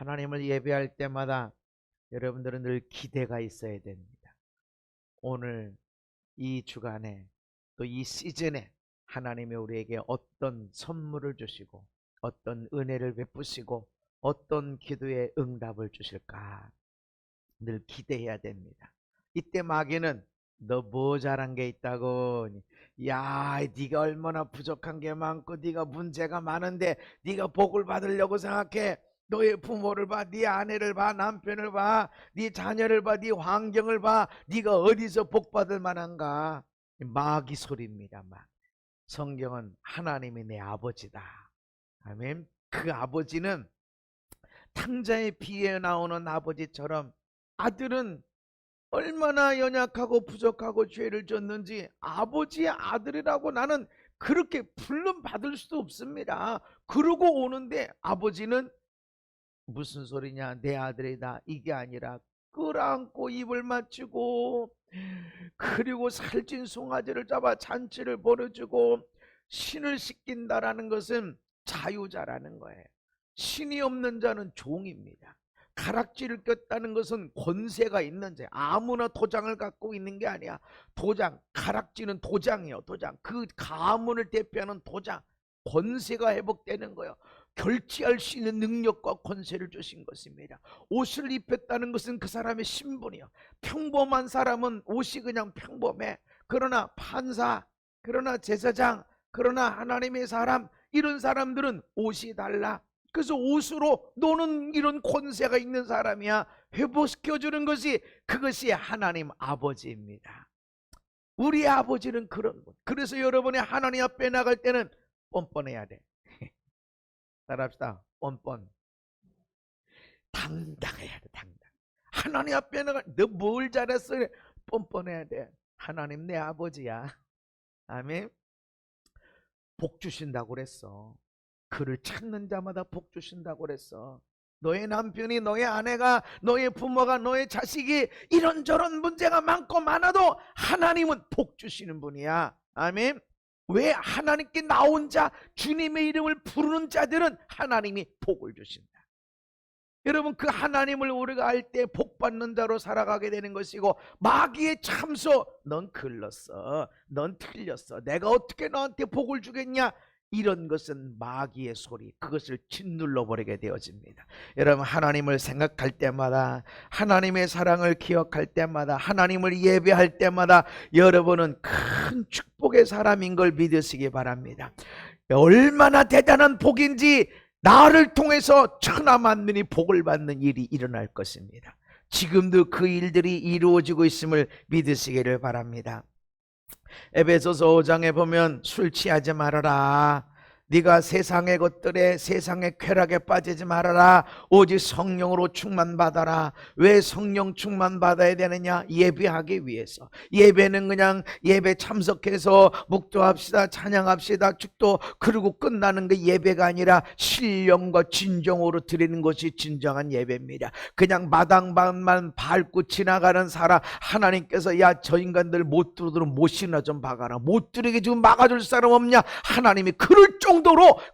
하나님을 예배할 때마다 여러분들은 늘 기대가 있어야 됩니다. 오늘 이 주간에 또 이 시즌에 하나님이 우리에게 어떤 선물을 주시고 어떤 은혜를 베푸시고 어떤 기도의 응답을 주실까 늘 기대해야 됩니다. 이때 마귀는 너 뭐 잘한 게 있다고, 야 네가 얼마나 부족한 게 많고 네가 문제가 많은데 네가 복을 받으려고 생각해. 너의 부모를 봐, 네 아내를 봐, 남편을 봐, 네 자녀를 봐, 네 환경을 봐. 네가 어디서 복 받을 만한가? 마귀 소리입니다. 막 성경은 하나님이 내 아버지다. 아멘. 그 아버지는 탕자의 피에 나오는 아버지처럼 아들은 얼마나 연약하고 부족하고 죄를 졌는지 아버지의 아들이라고 나는 그렇게 불름 받을 수도 없습니다. 그러고 오는데 아버지는 무슨 소리냐, 내 아들이다, 이게 아니라 끌어안고 입을 맞추고 그리고 살찐 송아지를 잡아 잔치를 벌여주고 신을 시킨다라는 것은 자유자라는 거예요. 신이 없는 자는 종입니다. 가락지를 꼈다는 것은 권세가 있는 자. 아무나 도장을 갖고 있는 게 아니야. 도장, 가락지는 도장이에요. 도장. 그 가문을 대표하는 도장. 권세가 회복되는 거예요. 결지할 수 있는 능력과 권세를 주신 것입니다. 옷을 입혔다는 것은 그 사람의 신분이요. 평범한 사람은 옷이 그냥 평범해. 그러나 판사, 그러나 제사장, 그러나 하나님의 사람, 이런 사람들은 옷이 달라. 그래서 옷으로 너는 이런 권세가 있는 사람이야. 회복시켜주는 것이 그것이 하나님 아버지입니다. 우리 아버지는 그런 분. 그래서 여러분이 하나님 앞에 나갈 때는 뻔뻔해야 돼. 따라합시다. 뻔뻔. 당당해야 돼. 당당. 하나님 앞에 나갈 너 뭘 잘했어? 뻔뻔해야 돼. 하나님 내 아버지야. 아멘. 복 주신다고 그랬어. 그를 찾는 자마다 복 주신다고 그랬어. 너의 남편이, 너의 아내가, 너의 부모가, 너의 자식이 이런저런 문제가 많고 많아도 하나님은 복 주시는 분이야. 아멘. 왜? 하나님께 나온 자, 주님의 이름을 부르는 자들은 하나님이 복을 주신다. 여러분, 그 하나님을 우리가 알 때 복 받는 자로 살아가게 되는 것이고, 마귀의 참소, 넌 글렀어, 넌 틀렸어, 내가 어떻게 너한테 복을 주겠냐, 이런 것은 마귀의 소리, 그것을 짓눌러 버리게 되어집니다. 여러분, 하나님을 생각할 때마다, 하나님의 사랑을 기억할 때마다, 하나님을 예배할 때마다 여러분은 큰 축복의 사람인 걸 믿으시기 바랍니다. 얼마나 대단한 복인지 나를 통해서 천하 만민이 복을 받는 일이 일어날 것입니다. 지금도 그 일들이 이루어지고 있음을 믿으시기를 바랍니다. 에베소서 5장에 보면 술 취하지 말아라. 네가 세상의 것들에, 세상의 쾌락에 빠지지 말아라. 오직 성령으로 충만받아라. 왜 성령 충만받아야 되느냐? 예배하기 위해서. 예배는 그냥 예배 참석해서 묵도합시다, 찬양합시다, 축도, 그리고 끝나는 게 예배가 아니라 신령과 진정으로 드리는 것이 진정한 예배입니다. 그냥 마당만 밟고 지나가는 사람, 하나님께서 야 저 인간들 못 들어도록 못이나 좀 박아라, 못 들이게 지금 막아줄 사람 없냐? 하나님이 그럴 정도로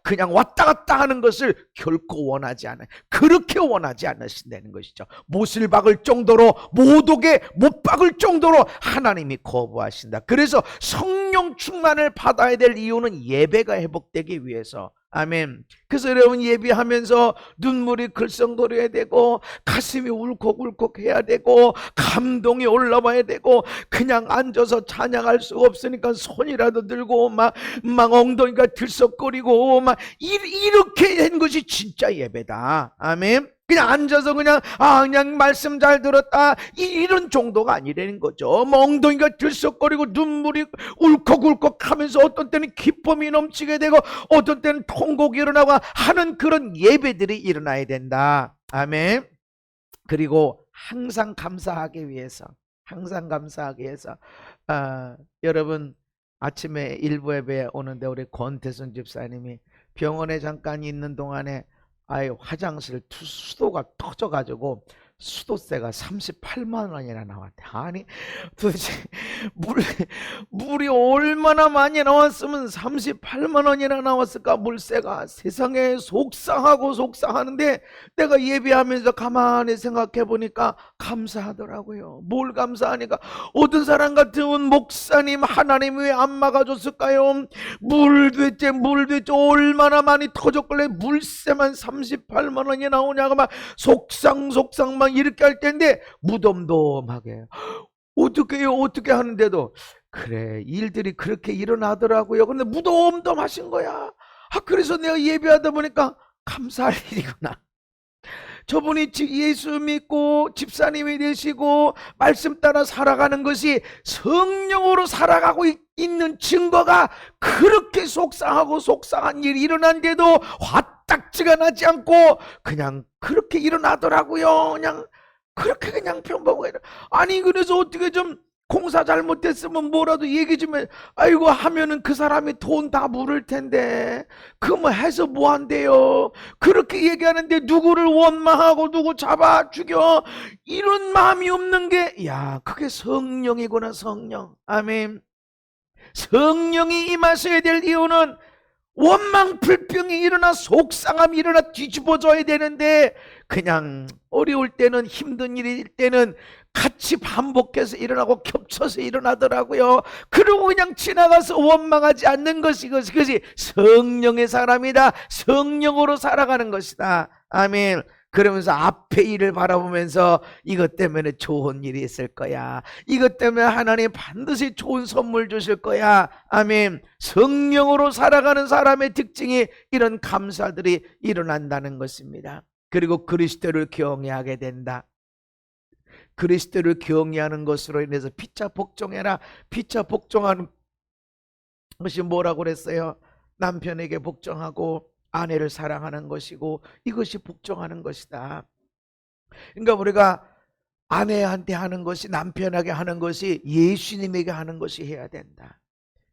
그냥 왔다 갔다 하는 것을 결코 원하지 않아요. 그렇게 원하지 않으신다는 것이죠. 못을 박을 정도로, 못 오게 못 박을 정도로 하나님이 거부하신다. 그래서 성령 충만을 받아야 될 이유는 예배가 회복되기 위해서. 아멘. 그래서 여러분, 예배하면서 눈물이 글썽거려야 되고, 가슴이 울컥울컥 해야 되고, 감동이 올라와야 되고, 그냥 앉아서 찬양할 수가 없으니까 손이라도 들고 막 엉덩이가 들썩거리고 막 이렇게 된 것이 진짜 예배다. 아멘. 그냥 앉아서 그냥 그냥 말씀 잘 들었다, 이런 정도가 아니라는 거죠. 엉덩이가 들썩거리고 눈물이 울컥울컥 하면서 어떤 때는 기쁨이 넘치게 되고 어떤 때는 통곡이 일어나고 하는 그런 예배들이 일어나야 된다. 아멘. 그리고 항상 감사하기 위해서, 항상 감사하기 위해서 여러분, 아침에 일부 예배 오는데 우리 권태순 집사님이 병원에 잠깐 있는 동안에 화장실 수도가 터져가지고 수도세가 38만 원이나 나왔대. 아니 도대체 물이 얼마나 많이 나왔으면 38만 원이나 나왔을까? 물세가. 세상에 속상하고 속상하는데 내가 예배하면서 가만히 생각해 보니까 감사하더라고요. 뭘 감사하니까, 어떤 사람 같으면 목사님 하나님 왜 안 막아줬을까요? 물 대체 얼마나 많이 터졌길래 물세만 38만 원이 나오냐고 막 속상 막 이렇게 할 텐데, 무덤덤하게 어떻게 해요? 어떻게 하는데도 그래, 일들이 그렇게 일어나더라고요. 근데 무덤덤하신 거야. 그래서 내가 예배하다 보니까 감사할 일이구나. 저분이 예수 믿고 집사님이 되시고 말씀 따라 살아가는 것이 성령으로 살아가고 있는 증거가, 그렇게 속상하고 속상한 일이 일어난데도 화딱지가 나지 않고 그냥 그렇게 일어나더라고요. 그냥 평범하게. 아니 그래서 어떻게 좀 공사 잘못했으면 뭐라도 얘기 좀 해. 아이고 하면은 그 사람이 돈 다 물을 텐데 그 뭐 해서 뭐 한대요. 그렇게 얘기하는데 누구를 원망하고 누구 잡아 죽여, 이런 마음이 없는 게, 야, 그게 성령이구나. 성령. 아멘. 성령이 임하셔야 될 이유는 원망 불평이 일어나 속상함이 일어나 뒤집어져야 되는데, 그냥 어려울 때는, 힘든 일일 때는 같이 반복해서 일어나고 겹쳐서 일어나더라고요. 그러고 그냥 지나가서 원망하지 않는 것이 성령의 사람이다. 성령으로 살아가는 것이다. 아멘. 그러면서 앞에 일을 바라보면서 이것 때문에 좋은 일이 있을 거야. 이것 때문에 하나님 반드시 좋은 선물 주실 거야. 아멘. 성령으로 살아가는 사람의 특징이 이런 감사들이 일어난다는 것입니다. 그리고 그리스도를 경외하게 된다. 그리스도를 경외하는 것으로 인해서 피차 복종해라. 피차 복종하는 것이 뭐라고 그랬어요? 남편에게 복종하고 아내를 사랑하는 것이고, 이것이 복종하는 것이다. 그러니까 우리가 아내한테 하는 것이, 남편에게 하는 것이 예수님에게 하는 것이 해야 된다.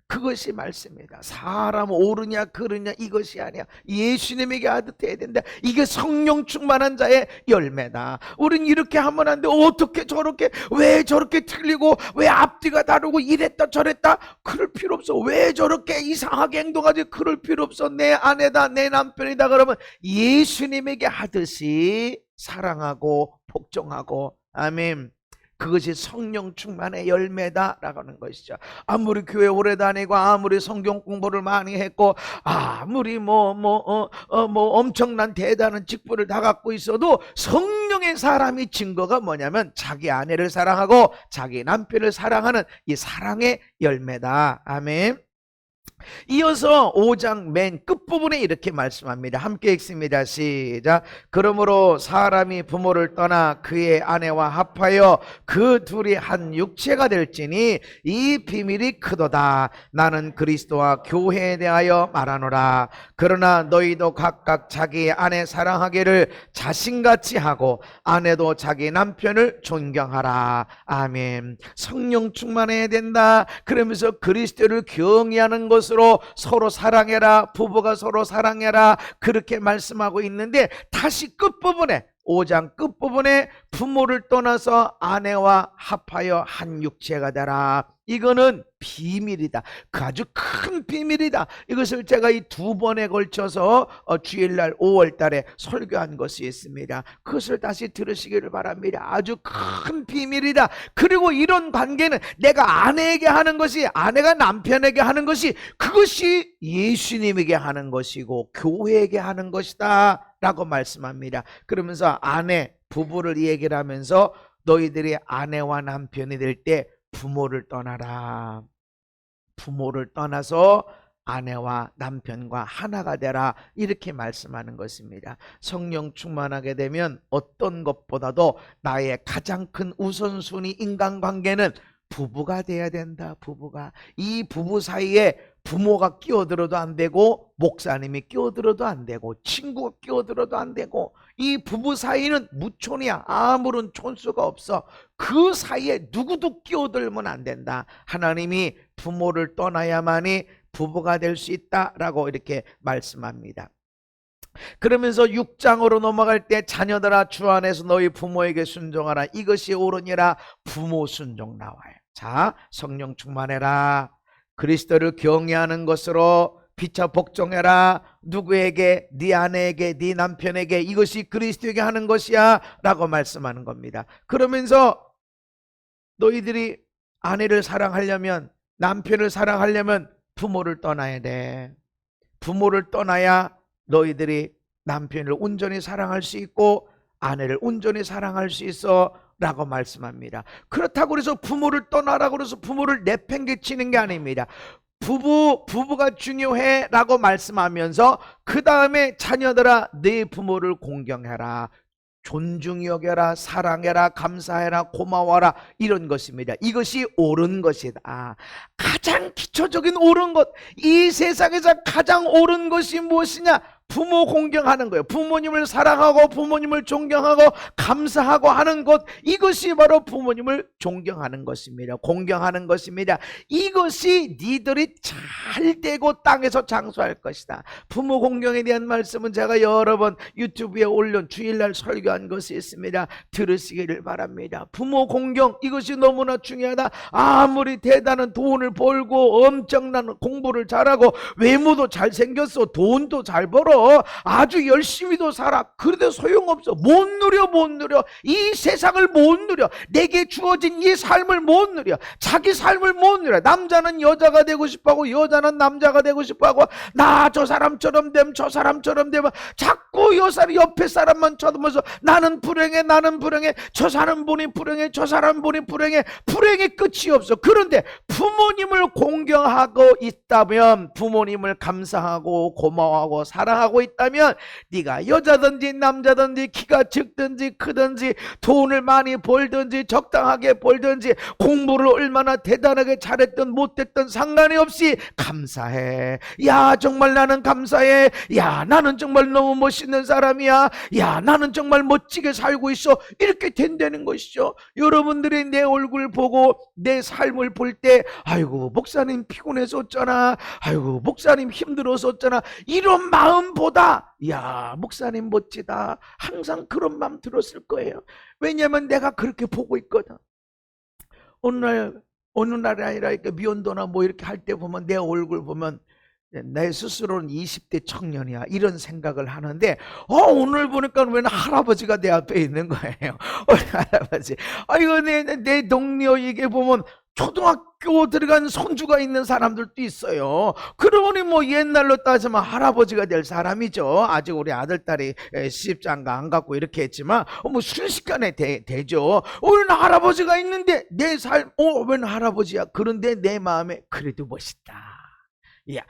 그것이 말씀이다. 사람 옳으냐 그르냐 이것이 아니야. 예수님에게 하듯 해야 된다. 이게 성령 충만한 자의 열매다. 우린 이렇게 하면 안 돼. 어떻게 저렇게, 왜 저렇게 틀리고, 왜 앞뒤가 다르고, 이랬다 저랬다, 그럴 필요 없어. 왜 저렇게 이상하게 행동하지, 그럴 필요 없어. 내 아내다, 내 남편이다 그러면 예수님에게 하듯이 사랑하고 복종하고. 아멘. 그것이 성령 충만의 열매다라고 하는 것이죠. 아무리 교회 오래 다니고, 아무리 성경 공부를 많이 했고, 아무리 엄청난 대단한 직분을 다 갖고 있어도 성령의 사람이 증거가 뭐냐면 자기 아내를 사랑하고 자기 남편을 사랑하는 이 사랑의 열매다. 아멘. 이어서 5장 맨 끝부분에 이렇게 말씀합니다. 함께 읽습니다. 시작. 그러므로 사람이 부모를 떠나 그의 아내와 합하여 그 둘이 한 육체가 될지니 이 비밀이 크도다. 나는 그리스도와 교회에 대하여 말하노라. 그러나 너희도 각각 자기 아내 사랑하기를 자신같이 하고 아내도 자기 남편을 존경하라. 아멘. 성령 충만해야 된다. 그러면서 그리스도를 경외하는 것으로 서로 사랑해라. 부부가 서로 사랑해라. 그렇게 말씀하고 있는데, 다시 끝부분에, 5장 끝부분에 부모를 떠나서 아내와 합하여 한 육체가 되라. 이거는 비밀이다. 그 아주 큰 비밀이다. 이것을 제가 이 2번에 걸쳐서 주일날 5월달에 설교한 것이 있습니다. 그것을 다시 들으시기를 바랍니다. 아주 큰 비밀이다. 그리고 이런 관계는 내가 아내에게 하는 것이, 아내가 남편에게 하는 것이, 그것이 예수님에게 하는 것이고 교회에게 하는 것이다 라고 말씀합니다. 그러면서 아내, 부부를 얘기를 하면서 너희들이 아내와 남편이 될 때 부모를 떠나라. 부모를 떠나서 아내와 남편과 하나가 되라. 이렇게 말씀하는 것입니다. 성령 충만하게 되면 어떤 것보다도 나의 가장 큰 우선순위 인간관계는 부부가 돼야 된다. 부부가. 이 부부 사이에 부모가 끼어들어도 안 되고, 목사님이 끼어들어도 안 되고, 친구가 끼어들어도 안 되고, 이 부부 사이는 무촌이야. 아무런 촌수가 없어. 그 사이에 누구도 끼어들면 안 된다. 하나님이 부모를 떠나야만이 부부가 될 수 있다라고 이렇게 말씀합니다. 그러면서 6장으로 넘어갈 때 자녀들아 주 안에서 너희 부모에게 순종하라. 이것이 옳으니라. 부모 순종 나와요. 자, 성령 충만해라. 그리스도를 경외하는 것으로 피차 복종해라. 누구에게? 네 아내에게, 네 남편에게. 이것이 그리스도에게 하는 것이야 라고 말씀하는 겁니다. 그러면서 너희들이 아내를 사랑하려면, 남편을 사랑하려면 부모를 떠나야 돼. 부모를 떠나야 너희들이 남편을 온전히 사랑할 수 있고 아내를 온전히 사랑할 수 있어 라고 말씀합니다. 그렇다고 해서 부모를 떠나라고 해서 부모를 내팽개치는 게 아닙니다. 부부가 중요해 라고 말씀하면서 그 다음에 자녀들아 네 부모를 공경해라, 존중히 여겨라, 사랑해라, 감사해라, 고마워라, 이런 것입니다. 이것이 옳은 것이다. 가장 기초적인 옳은 것, 이 세상에서 가장 옳은 것이 무엇이냐? 부모 공경하는 거예요. 부모님을 사랑하고 부모님을 존경하고 감사하고 하는 것, 이것이 바로 부모님을 존경하는 것입니다. 공경하는 것입니다. 이것이 니들이 잘 되고 땅에서 장수할 것이다. 부모 공경에 대한 말씀은 제가 여러 번 유튜브에 올려 주일날 설교한 것이 있습니다. 들으시기를 바랍니다. 부모 공경, 이것이 너무나 중요하다. 아무리 대단한 돈을 벌고 엄청난 공부를 잘하고 외모도 잘생겼어, 돈도 잘 벌어, 아주 열심히도 살아, 그래도 소용없어. 못 누려. 이 세상을 못 누려. 내게 주어진 이 삶을 못 누려. 자기 삶을 못 누려. 남자는 여자가 되고 싶어하고 여자는 남자가 되고 싶어하고 나 저 사람처럼 되면 저 사람처럼 되면 자꾸 옆에 사람만 쳐다보면서 나는 불행해, 저 사람 보니 불행해, 저 사람 보니 불행해. 불행이 끝이 없어. 그런데 부모님을 공경하고 있다면, 부모님을 감사하고 고마워하고 사랑하고 있다면, 네가 여자든지 남자든지 키가 적든지 크든지 돈을 많이 벌든지 적당하게 벌든지 공부를 얼마나 대단하게 잘했든 못했든 상관이 없이 감사해. 야, 정말 나는 감사해. 야, 나는 정말 너무 멋있는 사람이야. 야, 나는 정말 멋지게 살고 있어. 이렇게 된다는 것이죠. 여러분들이 내 얼굴 보고 내 삶을 볼 때 아이고 목사님 피곤해서 어쩌나, 아이고 목사님 힘들어서 어쩌나, 이런 마음보다 야, 목사님 멋지다, 항상 그런 마음 들었을 거예요. 왜냐하면 내가 그렇게 보고 있거든. 어느 날이 아니라 이렇게 미혼도나 뭐 이렇게 할 때 보면 내 얼굴 보면 내 스스로는 20대 청년이야, 이런 생각을 하는데 오늘 보니까 왜 할아버지가 내 앞에 있는 거예요. 할아버지. 이거 내 동료에게 보면 초등학교 들어간 손주가 있는 사람들도 있어요. 그러니 뭐 옛날로 따지면 할아버지가 될 사람이죠. 아직 우리 아들딸이 시집장가 안 갔고 이렇게 했지만 뭐 순식간에 되죠. 웬 할아버지가 있는데 내 삶, 웬 할아버지야. 그런데 내 마음에 그래도 멋있다. 야,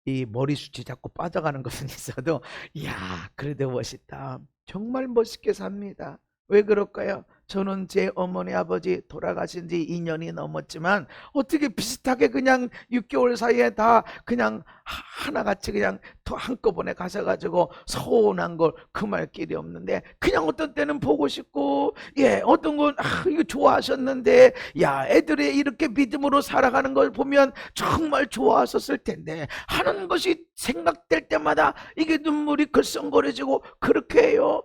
이 머리숱이 자꾸 빠져가는 것은 있어도 야, 그래도 멋있다. 정말 멋있게 삽니다. 왜 그럴까요? 저는 제 어머니 아버지 돌아가신 지 2년이 넘었지만 어떻게 비슷하게 그냥 6개월 사이에 다 그냥 하나같이 그냥 한꺼번에 가셔가지고 서운한 걸 금할 길이 없는데, 그냥 어떤 때는 보고 싶고, 어떤 건 이거 좋아하셨는데, 야, 애들이 이렇게 믿음으로 살아가는 걸 보면 정말 좋아하셨을 텐데 하는 것이 생각될 때마다 이게 눈물이 글썽거려지고 그렇게 해요.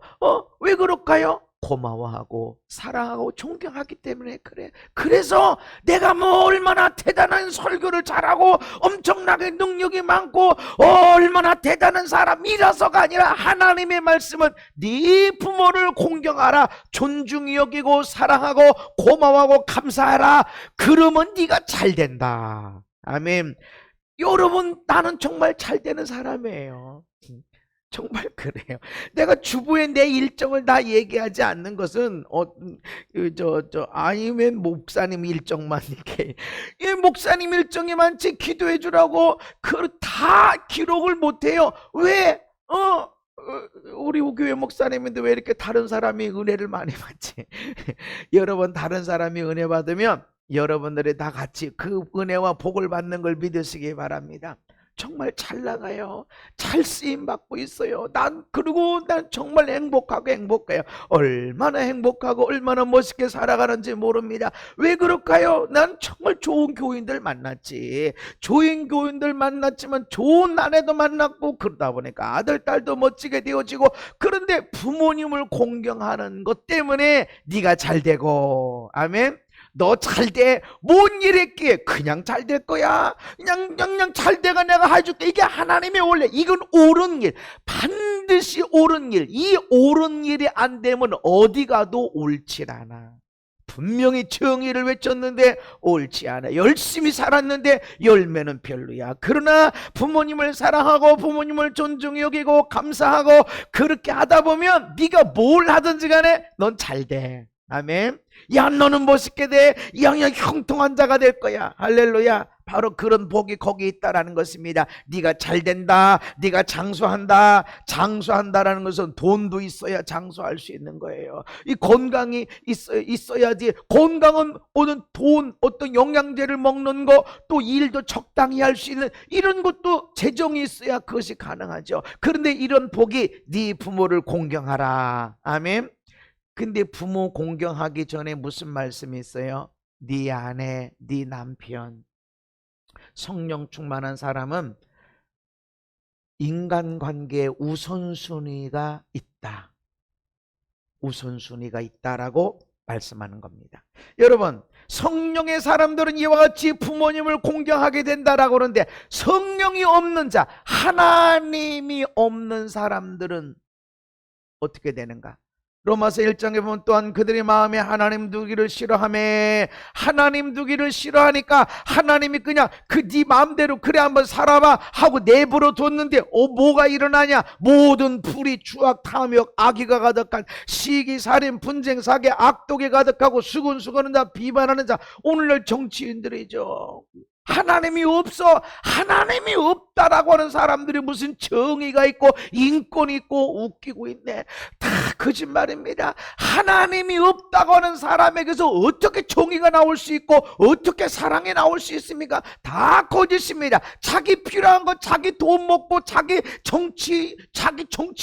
왜 그럴까요? 고마워하고 사랑하고 존경하기 때문에 그래. 그래서 내가 뭐 얼마나 대단한 설교를 잘하고 엄청나게 능력이 많고 얼마나 대단한 사람이라서가 아니라, 하나님의 말씀은 네 부모를 공경하라, 존중히 여기고 사랑하고 고마워하고 감사하라. 그러면 네가 잘 된다. 아멘. 여러분, 나는 정말 잘 되는 사람이에요. 정말 그래요. 내가 주부의 내 일정을 다 얘기하지 않는 것은 아니면 목사님 일정만 이렇게, 목사님 일정이 많지 기도해 주라고 그 다 기록을 못 해요. 왜? 우리 교회 목사님인데 왜 이렇게 다른 사람이 은혜를 많이 받지? 여러분, 다른 사람이 은혜 받으면 여러분들이 다 같이 그 은혜와 복을 받는 걸 믿으시기 바랍니다. 정말 잘 나가요. 잘 쓰임 받고 있어요. 그리고 난 정말 행복해요. 얼마나 행복하고 얼마나 멋있게 살아가는지 모릅니다. 왜 그럴까요? 난 정말 좋은 교인들 만났지. 좋은 교인들 만났지만 좋은 아내도 만났고, 그러다 보니까 아들, 딸도 멋지게 되어지고, 그런데 부모님을 공경하는 것 때문에 네가 잘 되고, 아멘. 너 잘 돼. 뭔 일 했기에 그냥 잘 될 거야. 그냥 잘 돼가 내가 해줄게. 이게 하나님의 원래. 이건 옳은 일. 반드시 옳은 일. 이 옳은 일이 안 되면 어디 가도 옳지 않아. 분명히 정의를 외쳤는데 옳지 않아. 열심히 살았는데 열매는 별로야. 그러나 부모님을 사랑하고 부모님을 존중히 여기고 감사하고 그렇게 하다 보면 네가 뭘 하든지 간에 넌 잘 돼. 아멘. 야, 너는 멋있게 돼. 영영 형통한 자가 될 거야. 할렐루야. 바로 그런 복이 거기 있다라는 것입니다. 네가 잘 된다. 네가 장수한다. 장수한다라는 것은 돈도 있어야 장수할 수 있는 거예요. 이 건강이 있어야지. 건강은 오는 돈, 어떤 영양제를 먹는 거, 또 일도 적당히 할 수 있는 이런 것도 재정이 있어야 그것이 가능하죠. 그런데 이런 복이 네 부모를 공경하라. 아멘. 근데 부모 공경하기 전에 무슨 말씀이 있어요? 네 아내, 네 남편. 성령 충만한 사람은 인간관계에 우선순위가 있다. 우선순위가 있다라고 말씀하는 겁니다. 여러분, 성령의 사람들은 이와 같이 부모님을 공경하게 된다라고 그러는데, 성령이 없는 자, 하나님이 없는 사람들은 어떻게 되는가? 로마서 1장에 보면 또한 그들의 마음에 하나님 두기를 싫어하며, 하나님 두기를 싫어하니까 하나님이 그냥 네 마음대로 그래 한번 살아봐 하고 내버려 뒀는데 뭐가 일어나냐? 모든 불의, 추악, 탐욕, 악의가 가득한 시기, 살인, 분쟁, 사기, 악독이 가득하고 수군수군하는 자, 비반하는 자, 오늘날 정치인들이죠. 하나님이 없어. 하나님이 없다라고 하는 사람들이 무슨 정의가 있고 인권이 있고 웃기고 있네. 다 거짓말입니다. 하나님이 없다고 하는 사람에게서 어떻게 정의가 나올 수 있고 어떻게 사랑이 나올 수 있습니까? 다 거짓입니다. 자기 필요한 거 자기 돈 먹고 자기 정치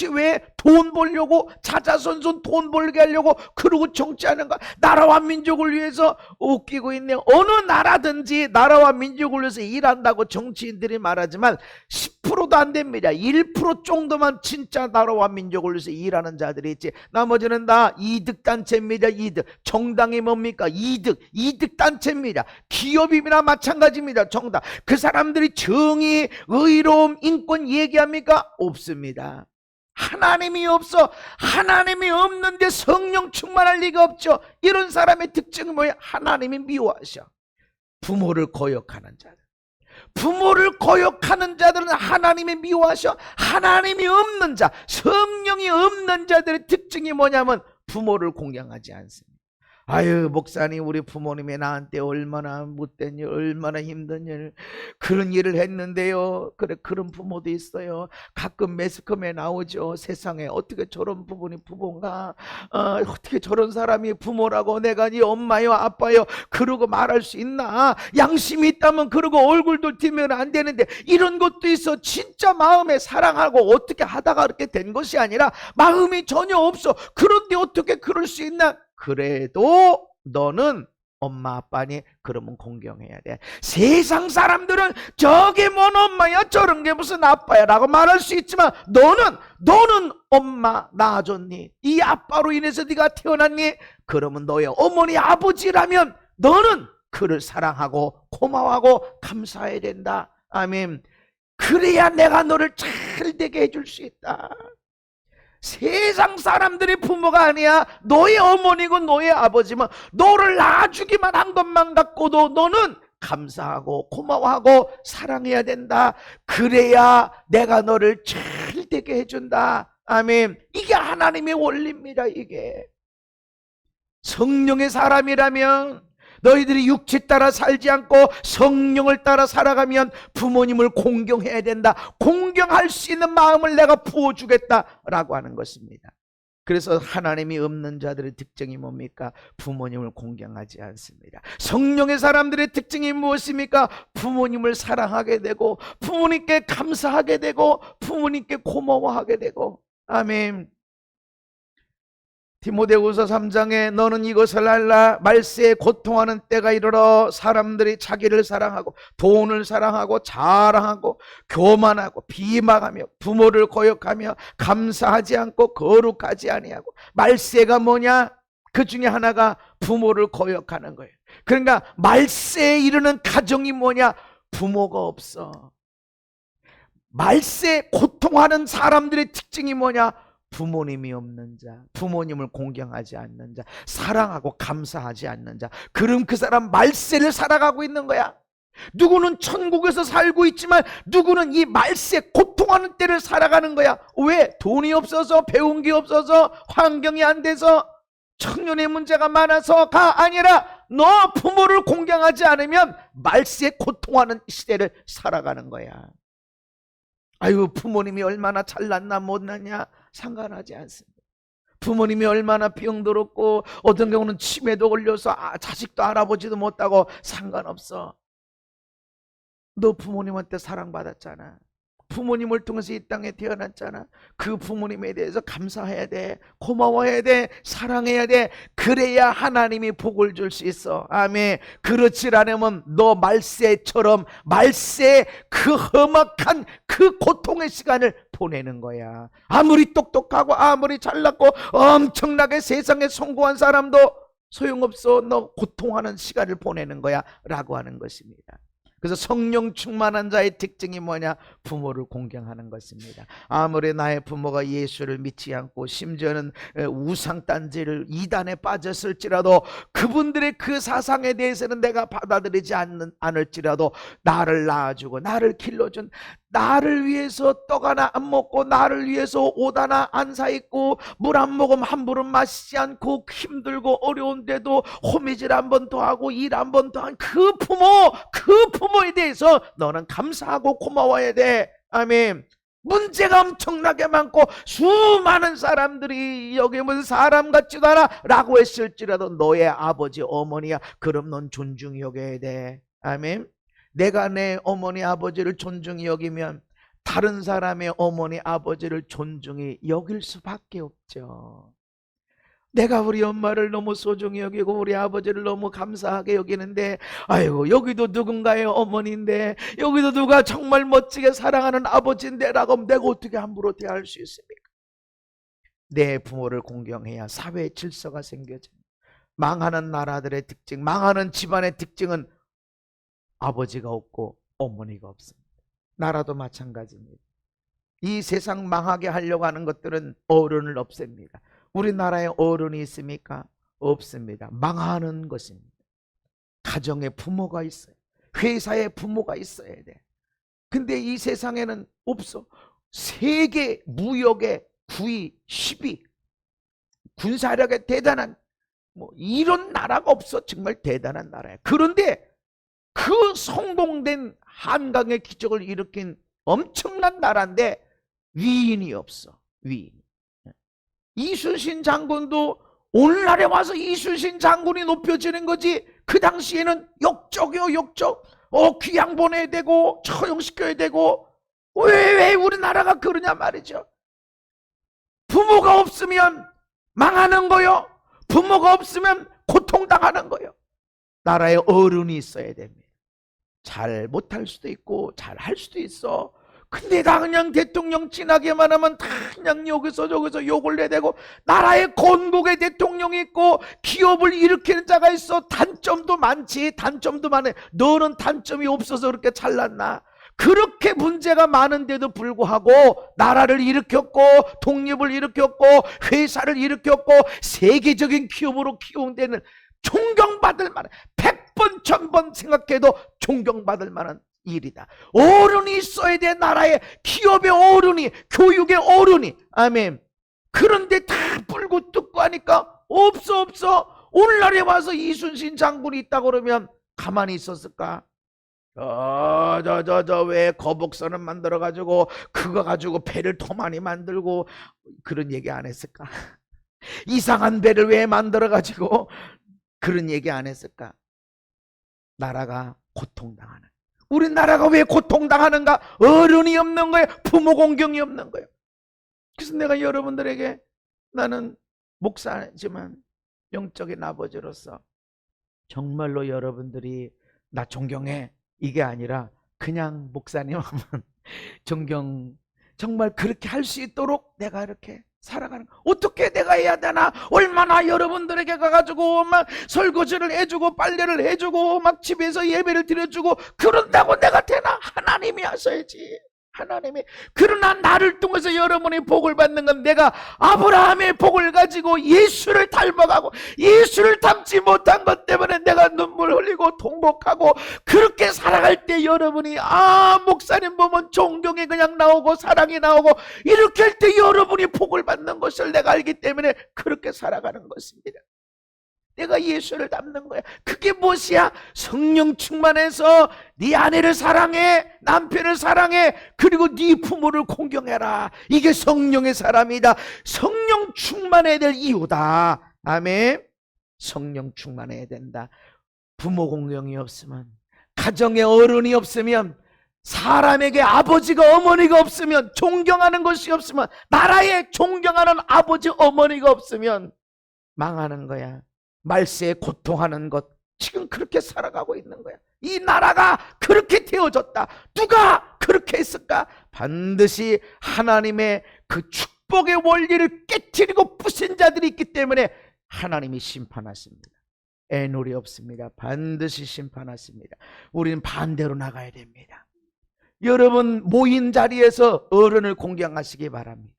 외에 돈 벌려고 자자손손 돈 벌게 하려고 그러고 정치하는 거, 나라와 민족을 위해서 웃기고 있네요. 어느 나라든지 나라와 민족을 위해서 일한다고 정치인들이 말하지만 10%도 안 됩니다. 1% 정도만 진짜 나라와 민족을 위해서 일하는 자들이 있지. 나머지는 다 이득단체입니다. 이득. 정당이 뭡니까? 이득단체입니다. 기업이나 마찬가지입니다. 정당. 그 사람들이 정의, 의로움, 인권 얘기합니까? 없습니다. 하나님이 없어. 하나님이 없는데 성령 충만할 리가 없죠. 이런 사람의 특징은 뭐예요? 하나님이 미워하셔. 부모를 거역하는 자들. 부모를 거역하는 자들은 하나님이 미워하셔. 하나님이 없는 자, 성령이 없는 자들의 특징이 뭐냐면 부모를 공경하지 않습니다. 아유, 목사님, 우리 부모님이 나한테 얼마나 못된 일, 얼마나 힘든 일, 그런 일을 했는데요. 그래, 그런 부모도 있어요. 가끔 매스컴에 나오죠. 세상에 어떻게 저런 부분이 부모인가? 어떻게 저런 사람이 부모라고 내가 네 엄마요, 아빠요 그러고 말할 수 있나? 양심이 있다면 그러고 얼굴도 튀면 안 되는데, 이런 것도 있어. 진짜 마음에 사랑하고 어떻게 하다가 그렇게 된 것이 아니라 마음이 전혀 없어. 그런데 어떻게 그럴 수 있나? 그래도 너는 엄마 아빠니? 그러면 공경해야 돼. 세상 사람들은 저게 뭔 엄마야, 저런 게 무슨 아빠야 라고 말할 수 있지만 너는 엄마 낳아줬니? 이 아빠로 인해서 네가 태어났니? 그러면 너의 어머니 아버지라면 너는 그를 사랑하고 고마워하고 감사해야 된다. 아멘. 그래야 내가 너를 잘 되게 해줄 수 있다. 세상 사람들이 부모가 아니야. 너의 어머니고 너의 아버지면 너를 낳아주기만 한 것만 갖고도 너는 감사하고 고마워하고 사랑해야 된다. 그래야 내가 너를 잘 되게 해준다. 아멘. 이게 하나님의 원리입니다. 이게 성령의 사람이라면, 너희들이 육체 따라 살지 않고 성령을 따라 살아가면 부모님을 공경해야 된다. 공경할 수 있는 마음을 내가 부어주겠다라고 하는 것입니다. 그래서 하나님이 없는 자들의 특징이 뭡니까? 부모님을 공경하지 않습니다. 성령의 사람들의 특징이 무엇입니까? 부모님을 사랑하게 되고 부모님께 감사하게 되고 부모님께 고마워하게 되고. 아멘. 디모데후서 3장에 너는 이것을 알라. 말세에 고통하는 때가 이르러 사람들이 자기를 사랑하고 돈을 사랑하고 자랑하고 교만하고 비방하며 부모를 거역하며 감사하지 않고 거룩하지 아니하고. 말세가 뭐냐? 그 중에 하나가 부모를 거역하는 거예요. 그러니까 말세에 이르는 가정이 뭐냐? 부모가 없어. 말세에 고통하는 사람들의 특징이 뭐냐? 부모님이 없는 자, 부모님을 공경하지 않는 자, 사랑하고 감사하지 않는 자. 그럼 그 사람 말세를 살아가고 있는 거야. 누구는 천국에서 살고 있지만 누구는 이 말세 고통하는 때를 살아가는 거야. 왜? 돈이 없어서, 배운 게 없어서, 환경이 안 돼서, 청년의 문제가 많아서가 아니라 너 부모를 공경하지 않으면 말세 고통하는 시대를 살아가는 거야. 아유, 부모님이 얼마나 잘났나 못났냐 상관하지 않습니다. 부모님이 얼마나 병들었고 어떤 경우는 치매도 걸려서 자식도 알아보지도 못하고 상관없어. 너 부모님한테 사랑받았잖아. 부모님을 통해서 이 땅에 태어났잖아. 그 부모님에 대해서 감사해야 돼. 고마워해야 돼. 사랑해야 돼. 그래야 하나님이 복을 줄 수 있어. 아멘. 그렇지 않으면 너 말세처럼 말세의 그 험악한 그 고통의 시간을 보내는 거야. 아무리 똑똑하고 아무리 잘났고 엄청나게 세상에 성공한 사람도 소용없어. 너 고통하는 시간을 보내는 거야 라고 하는 것입니다. 그래서 성령 충만한 자의 특징이 뭐냐? 부모를 공경하는 것입니다. 아무리 나의 부모가 예수를 믿지 않고 심지어는 우상단지를 이단에 빠졌을지라도 그분들의 그 사상에 대해서는 내가 받아들이지 않을지라도 나를 낳아주고 나를 길러준, 나를 위해서 떡 하나 안 먹고 나를 위해서 옷 하나 안 사입고 물 한 모금 함부로 마시지 않고 힘들고 어려운데도 호미질 한 번 더 하고 일 한 번 더 한 그 부모에 대해서 너는 감사하고 고마워야 돼. 아멘. 문제가 엄청나게 많고 수많은 사람들이 여기 무슨 사람 같지도 않아 라고 했을지라도 너의 아버지 어머니야. 그럼 넌 존중히 여겨야 돼. 아멘. 내가 내 어머니 아버지를 존중히 여기면 다른 사람의 어머니 아버지를 존중히 여길 수밖에 없죠. 내가 우리 엄마를 너무 소중히 여기고 우리 아버지를 너무 감사하게 여기는데 아이고 여기도 누군가의 어머니인데 여기도 누가 정말 멋지게 사랑하는 아버지인데 라고 하면 내가 어떻게 함부로 대할 수 있습니까? 내 부모를 공경해야 사회의 질서가 생겨져. 망하는 나라들의 특징, 망하는 집안의 특징은 아버지가 없고 어머니가 없습니다. 나라도 마찬가지입니다. 이 세상 망하게 하려고 하는 것들은 어른을 없앱니다. 우리나라에 어른이 있습니까? 없습니다. 망하는 것입니다. 가정에 부모가 있어요. 회사에 부모가 있어야 돼. 근데 이 세상에는 없어. 세계 무역의 9위, 10위, 군사력의 대단한 이런 나라가 없어. 정말 대단한 나라야. 그런데 그 성공된 한강의 기적을 일으킨 엄청난 나라인데 위인이 없어. 위인. 이순신 장군도 오늘날에 와서 이순신 장군이 높여지는 거지 그 당시에는 역적이요 역적. 귀양 보내야 되고 처형시켜야 되고 왜 우리나라가 그러냐 말이죠. 부모가 없으면 망하는 거요. 부모가 없으면 고통당하는 거요. 나라에 어른이 있어야 됩니다. 잘 못할 수도 있고 잘 할 수도 있어. 근데 나 그냥 대통령 지나게만 하면 다 그냥 여기서 저기서 욕을 내대고 나라의 건국의 대통령이 있고 기업을 일으키는 자가 있어. 단점도 많지. 단점도 많아. 너는 단점이 없어서 그렇게 잘났나? 그렇게 문제가 많은데도 불구하고 나라를 일으켰고 독립을 일으켰고 회사를 일으켰고 세계적인 기업으로 키운데는 존경받을 만한 100번 1000번 생각해도 존경받을 만한 일이다. 어른이 있어야 돼. 나라에 기업의 어른이, 교육의 어른이. 아멘. 그런데 다 불고 뜯고 하니까 없어. 오늘날에 와서 이순신 장군이 있다 그러면 가만히 있었을까? 왜 거북선을 만들어 가지고 그거 가지고 배를 더 많이 만들고 그런 얘기 안 했을까? 이상한 배를 왜 만들어가지고 그런 얘기 안 했을까? 나라가 고통당하는. 우리 나라가 왜 고통당하는가? 어른이 없는 거예요. 부모 공경이 없는 거예요. 그래서 내가 여러분들에게, 나는 목사지만 영적인 아버지로서 정말로 여러분들이 나 존경해, 이게 아니라 그냥 목사님 하면 존경, 정말 그렇게 할 수 있도록 내가 이렇게 살아가는 거. 어떻게 내가 해야 되나? 얼마나 여러분들에게 가가지고 막 설거지를 해주고 빨래를 해주고 막 집에서 예배를 드려주고 그런다고 내가 되나? 하나님이 하셔야지. 하나님이. 그러나 나를 통해서 여러분이 복을 받는 건, 내가 아브라함의 복을 가지고 예수를 닮아가고 예수를 닮지 못한 것 때문에 내가 눈물 흘리고 통곡하고 그렇게 살아갈 때, 여러분이 목사님 보면 존경이 그냥 나오고 사랑이 나오고 이렇게 할 때 여러분이 복을 받는 것을 내가 알기 때문에 그렇게 살아가는 것입니다. 내가 예수를 닮는 거야. 그게 무엇이야? 성령 충만해서 네 아내를 사랑해, 남편을 사랑해, 그리고 네 부모를 공경해라. 이게 성령의 사람이다. 성령 충만해야 될 이유다. 아멘. 성령 충만해야 된다. 부모 공경이 없으면, 가정에 어른이 없으면, 사람에게 아버지가 어머니가 없으면, 존경하는 것이 없으면, 나라에 존경하는 아버지 어머니가 없으면 망하는 거야. 말세에 고통하는 것, 지금 그렇게 살아가고 있는 거야. 이 나라가 그렇게 되어졌다. 누가 그렇게 했을까? 반드시 하나님의 그 축복의 원리를 깨트리고 부신 자들이 있기 때문에 하나님이 심판하십니다. 애놀이 없습니다. 반드시 심판하십니다. 우리는 반대로 나가야 됩니다. 여러분 모인 자리에서 어른을 공경하시기 바랍니다.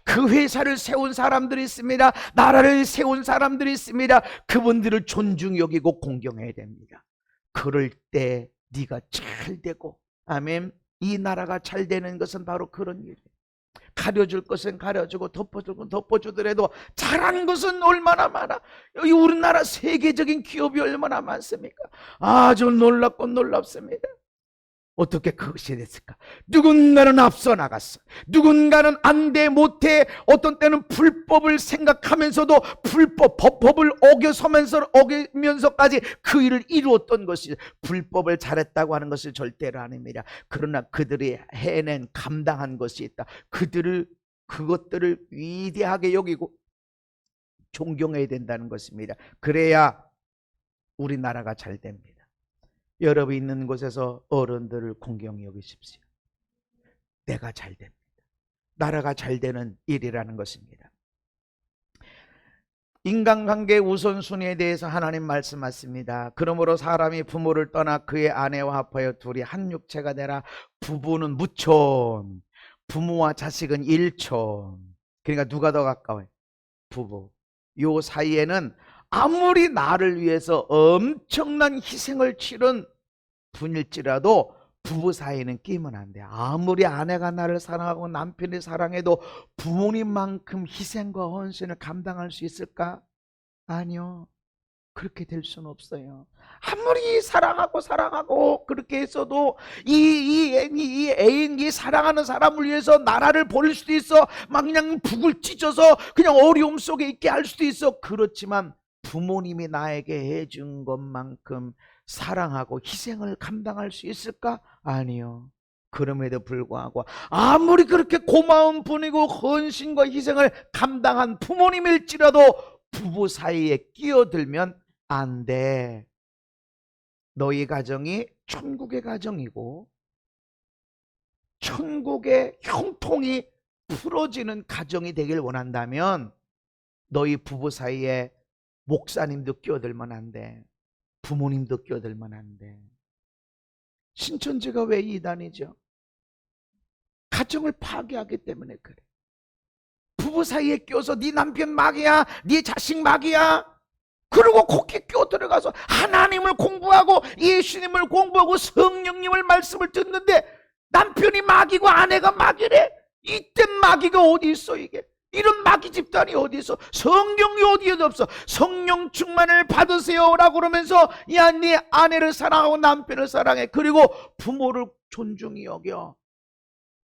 그 회사를 세운 사람들이 있습니다. 나라를 세운 사람들이 있습니다. 그분들을 존중 여기고 공경해야 됩니다. 그럴 때 네가 잘 되고, 아멘. 이 나라가 잘 되는 것은 바로 그런 일이에요. 가려줄 것은 가려주고 덮어줄 건 덮어주더라도 잘하는 것은 얼마나 많아. 여기 우리나라 세계적인 기업이 얼마나 많습니까? 아주 놀랍고 놀랍습니다. 어떻게 그것이 됐을까? 누군가는 앞서 나갔어. 누군가는 안 돼, 못해. 어떤 때는 불법을 생각하면서도 법을 어기면서까지 그 일을 이루었던 것이, 불법을 잘했다고 하는 것이 절대로 아닙니다. 그러나 그들이 해낸, 감당한 것이 있다. 그것들을 위대하게 여기고 존경해야 된다는 것입니다. 그래야 우리나라가 잘 됩니다. 여러분 있는 곳에서 어른들을 공경히 여기십시오. 내가 잘 됩니다. 나라가 잘 되는 일이라는 것입니다. 인간관계 우선순위에 대해서 하나님 말씀하십니다. 그러므로 사람이 부모를 떠나 그의 아내와 합하여 둘이 한 육체가 되라. 부부는 무촌, 부모와 자식은 일촌. 그러니까 누가 더 가까워요? 부부. 요 사이에는 아무리 나를 위해서 엄청난 희생을 치른 분일지라도 부부 사이는 끼면 안 돼. 아무리 아내가 나를 사랑하고 남편이 사랑해도 부모님만큼 희생과 헌신을 감당할 수 있을까? 아니요. 그렇게 될 수는 없어요. 아무리 사랑하고 그렇게 했어도 이 애인이 사랑하는 사람을 위해서 나라를 버릴 수도 있어. 막 그냥 북을 찢어서 그냥 어려움 속에 있게 할 수도 있어. 그렇지만 부모님이 나에게 해준 것만큼 사랑하고 희생을 감당할 수 있을까? 아니요. 그럼에도 불구하고 아무리 그렇게 고마운 분이고 헌신과 희생을 감당한 부모님일지라도 부부 사이에 끼어들면 안 돼. 너희 가정이 천국의 가정이고 천국의 형통이 풀어지는 가정이 되길 원한다면 너희 부부 사이에 목사님도 끼어들면 안 돼. 부모님도 끼어들면 안 돼. 신천지가 왜 이단이죠? 가정을 파괴하기 때문에 그래. 부부 사이에 껴서 네 남편 막이야, 네 자식 막이야. 그리고 그렇게 끼어들어가서 하나님을 공부하고 예수님을 공부하고 성령님을 말씀을 듣는데 남편이 막이고 아내가 막이래. 이때 막이가 어디 있어 이게? 이런 마귀 집단이 어디 있어? 성경이 어디에도 없어. 성령 충만을 받으세요 라고 그러면서 야, 네 아내를 사랑하고 남편을 사랑해. 그리고 부모를 존중히 여겨.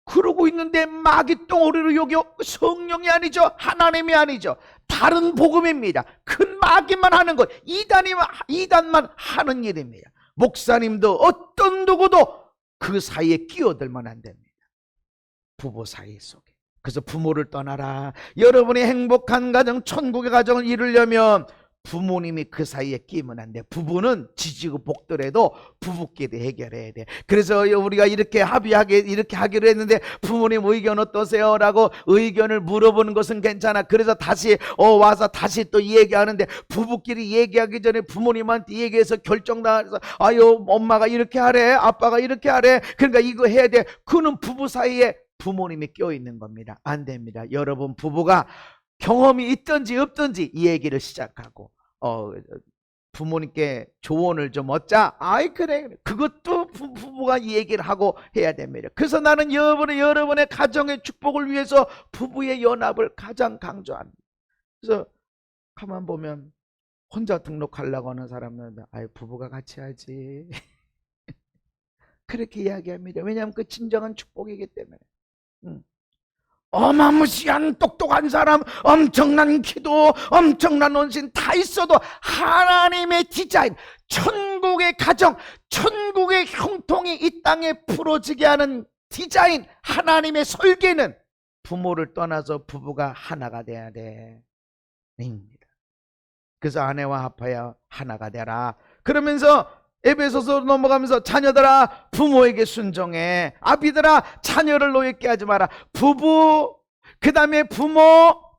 그러고 있는데 마귀 덩어리로 여겨. 성령이 아니죠. 하나님이 아니죠. 다 바른 복음입니다. 큰 마귀만 하는 것, 이단만 하는 일입니다. 목사님도 어떤 누구도 그 사이에 끼어들면 안 됩니다. 부부 사이 속에. 그래서 부모를 떠나라. 여러분이 행복한 가정, 천국의 가정을 이루려면 부모님이 그 사이에 끼면 안 돼. 부부는 지지고 볶더라도 부부끼리 해결해야 돼. 그래서 우리가 이렇게 하기로 했는데 부모님 의견 어떠세요? 라고 의견을 물어보는 것은 괜찮아. 그래서 다시 와서 다시 또 얘기하는데, 부부끼리 얘기하기 전에 부모님한테 얘기해서 결정나서 아유 엄마가 이렇게 하래, 아빠가 이렇게 하래, 그러니까 이거 해야 돼. 그는 부부 사이에 부모님이 껴있는 겁니다. 안 됩니다. 여러분 부부가 경험이 있든지 없든지 이 얘기를 시작하고 부모님께 조언을 좀 얻자. 아이 그래, 그것도 부부가 이 얘기를 하고 해야 됩니다. 그래서 나는 여러분의 가정의 축복을 위해서 부부의 연합을 가장 강조합니다. 그래서 가만 보면 혼자 등록하려고 하는 사람은 아이 부부가 같이 하지 그렇게 이야기합니다. 왜냐하면 그 진정한 축복이기 때문에. 어마무시한 똑똑한 사람, 엄청난 기도, 엄청난 헌신 다 있어도 하나님의 디자인, 천국의 가정, 천국의 형통이 이 땅에 풀어지게 하는 디자인, 하나님의 설계는 부모를 떠나서 부부가 하나가 돼야 돼. 입니다. 그래서 아내와 합하여 하나가 되라. 그러면서 에베소서 넘어가면서 자녀들아 부모에게 순종해. 아비들아 자녀를 노엽게 하지 마라. 부부, 그 다음에 부모,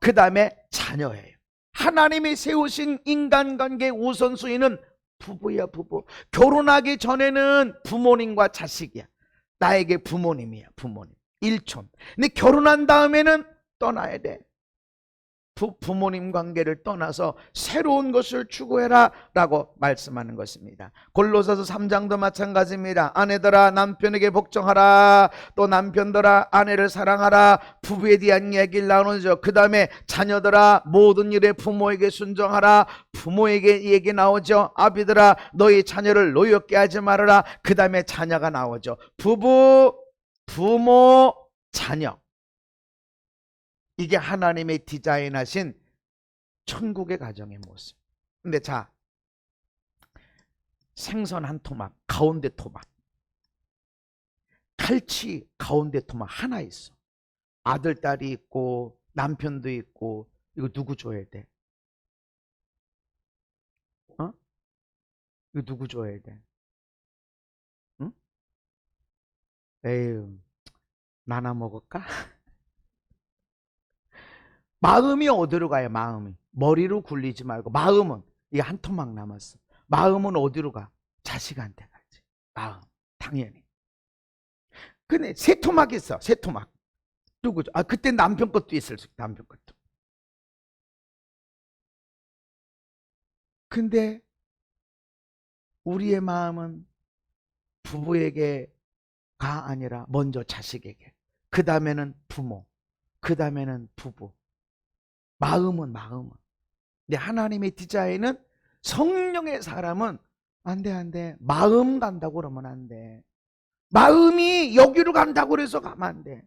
그 다음에 자녀예요. 하나님이 세우신 인간관계의 우선순위는 부부야. 부부. 결혼하기 전에는 부모님과 자식이야. 나에게 부모님이야. 부모님 일촌. 근데 결혼한 다음에는 떠나야 돼. 부모님 관계를 떠나서 새로운 것을 추구해라 라고 말씀하는 것입니다. 골로새서 3장도 마찬가지입니다. 아내들아 남편에게 복종하라. 또 남편들아 아내를 사랑하라. 부부에 대한 얘기를 나누죠. 그 다음에 자녀들아 모든 일에 부모에게 순종하라. 부모에게 얘기 나오죠. 아비들아 너희 자녀를 노엽게 하지 말아라. 그 다음에 자녀가 나오죠. 부부, 부모, 자녀. 이게 하나님의 디자인하신 천국의 가정의 모습. 근데 자, 생선 한 토막, 가운데 토막, 칼치 가운데 토막 하나 있어. 아들, 딸이 있고 남편도 있고. 이거 누구 줘야 돼? 이거 누구 줘야 돼? 응? 에휴, 나나 먹을까? 마음이 어디로 가요? 마음이 머리로 굴리지 말고, 마음은 이게 한 토막 남았어. 마음은 어디로 가? 자식한테 가지. 마음 당연히. 근데 세 토막 있어. 세 토막 누구죠? 그때 남편 것도 있을 수 있어. 남편 것도. 근데 우리의 마음은 부부에게가 아니라 먼저 자식에게, 그 다음에는 부모, 그 다음에는 부부. 마음은. 근데 하나님의 디자인은 성령의 사람은 안 돼. 마음 간다고 그러면 안 돼. 마음이 여기로 간다고 그래서 가면 안 돼.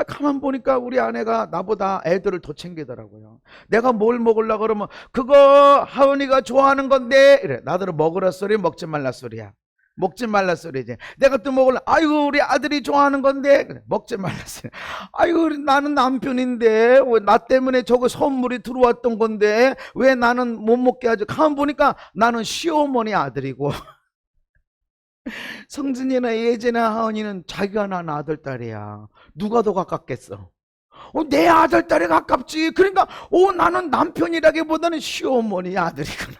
가만 보니까 우리 아내가 나보다 애들을 더 챙기더라고요. 내가 뭘 먹으려고 그러면 그거 하은이가 좋아하는 건데 이래. 나들은 먹으라 소리, 먹지 말라 소리야. 먹지 말라 소리지. 내가 또 먹을래. 아이고 우리 아들이 좋아하는 건데 그래. 먹지 말라 소리. 아이고 나는 남편인데 왜 나 때문에 저거 선물이 들어왔던 건데 왜 나는 못 먹게 하지. 가만 보니까 나는 시어머니 아들이고 성진이나 예제나 하은이는 자기가 낳은 아들 딸이야. 누가 더 가깝겠어? 내 아들 딸이 가깝지. 그러니까 나는 남편이라기보다는 시어머니 아들이구나.